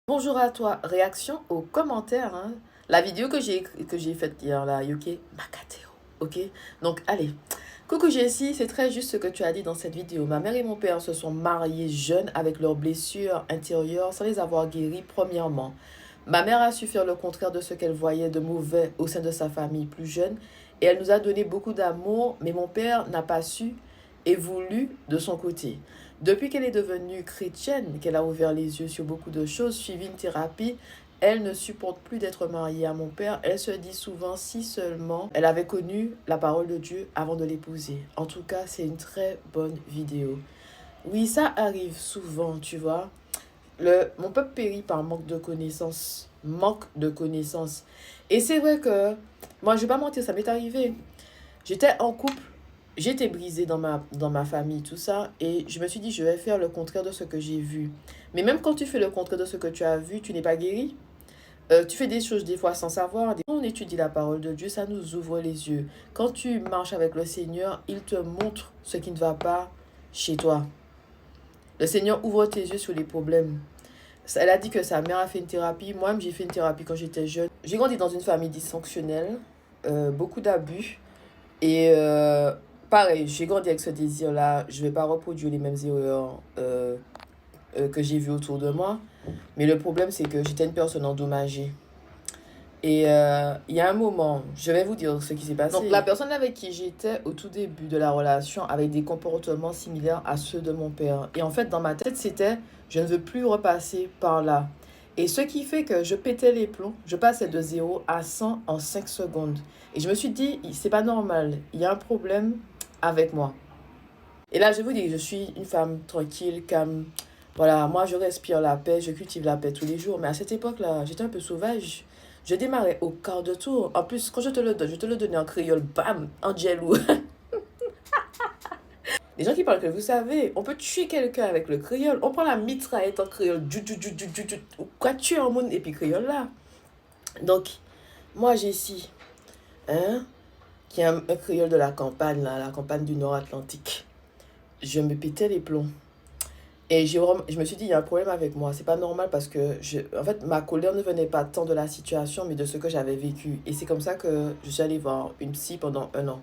Bonjour à toi, réaction aux commentaires, hein. La vidéo que j'ai faite hier là, Yoke Makateo, ok? Donc allez, coucou Jessie, c'est très juste ce que tu as dit dans cette vidéo. Ma mère et mon père se sont mariés jeunes avec leurs blessures intérieures sans les avoir guéries premièrement. Ma mère a su faire le contraire de ce qu'elle voyait de mauvais au sein de sa famille plus jeune et elle nous a donné beaucoup d'amour, mais mon père n'a pas su et voulu de son côté. Depuis qu'elle est devenue chrétienne, qu'elle a ouvert les yeux sur beaucoup de choses, suivi une thérapie, elle ne supporte plus d'être mariée à mon père. Elle se dit souvent si seulement elle avait connu la parole de Dieu avant de l'épouser. En tout cas, c'est une très bonne vidéo. Oui, ça arrive souvent, tu vois. Mon peuple périt par manque de connaissances. Manque de connaissances. Et c'est vrai que, moi, je vais pas mentir, ça m'est arrivé. J'étais en couple, j'étais brisée dans ma famille, tout ça. Et je me suis dit, je vais faire le contraire de ce que j'ai vu. Mais même quand tu fais le contraire de ce que tu as vu, tu n'es pas guéri. Tu fais des choses des fois sans savoir. Quand on étudie la parole de Dieu, ça nous ouvre les yeux. Quand tu marches avec le Seigneur, il te montre ce qui ne va pas chez toi. Le Seigneur ouvre tes yeux sur les problèmes. Elle a dit que sa mère a fait une thérapie. Moi-même, j'ai fait une thérapie quand j'étais jeune. J'ai grandi dans une famille dysfonctionnelle, beaucoup d'abus. Et pareil, j'ai grandi avec ce désir-là. Je ne vais pas reproduire les mêmes erreurs que j'ai vues autour de moi. Mais le problème, c'est que j'étais une personne endommagée. Et il y a un moment, je vais vous dire ce qui s'est passé. Donc, la personne avec qui j'étais au tout début de la relation avait des comportements similaires à ceux de mon père. Et en fait, dans ma tête, c'était, je ne veux plus repasser par là. Et ce qui fait que je pétais les plombs, je passais de 0 à 100 en 5 secondes. Et je me suis dit, c'est pas normal, il y a un problème avec moi. Et là, je vous dis, je suis une femme tranquille, calme. Voilà, moi, je respire la paix, je cultive la paix tous les jours. Mais à cette époque-là, j'étais un peu sauvage. Je démarrais au quart de tour. En plus, quand je te le donne, je te le donne en créole, bam, en djelou. Les gens qui parlent que vous savez, on peut tuer quelqu'un avec le créole. On prend la mitraillette en créole, ou quoi tuer un monde et puis créole là. Donc, moi, j'ai ici, hein, qui est un créole de la campagne, là, la campagne du Nord-Atlantique. Je me pétais les plombs. Et je me suis dit, il y a un problème avec moi. C'est pas normal parce que, en fait, ma colère ne venait pas tant de la situation, mais de ce que j'avais vécu. Et c'est comme ça que je suis allée voir une psy pendant 1 an.